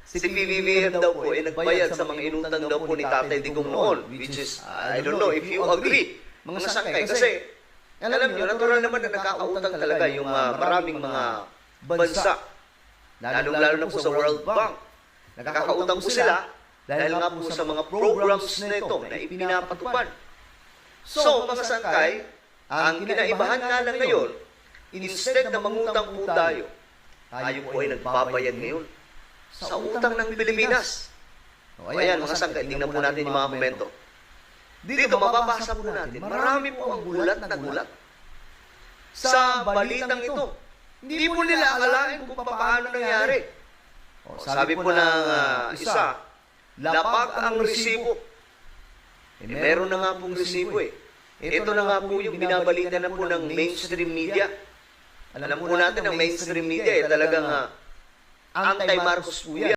si PBBM daw po ay nagbayad sa mga inutang daw po ni Tatay Digong noon, which is, I don't know if you agree, mga sangkay. Kasi, alam nyo, natural naman na nakakautang talaga yung maraming mga bansa, lalong-lalo na po sa World Bank. Nakakautang po sila dahil nga po sa mga programs na ito na ipinapatupad. So, mga sangkay, ang kinaibahan nga lang ngayon, instead na mangutang po tayo po ay nagbabayad ngayon sa utang ng Pilipinas. O ayan, mga sangkay, tingnan po natin yung mga komento. Dito, mababasa po natin, marami po ang gulat na gulat sa balitang ito. Hindi po nila akalain kung paano nangyari. O, sabi po ng isa, lapag ang resibo. Meron na nga pong resibo eh. Ito na nga po yung binabalita na po ng mainstream media. Alam po natin ang mainstream media talagang anti-Marcos po yan.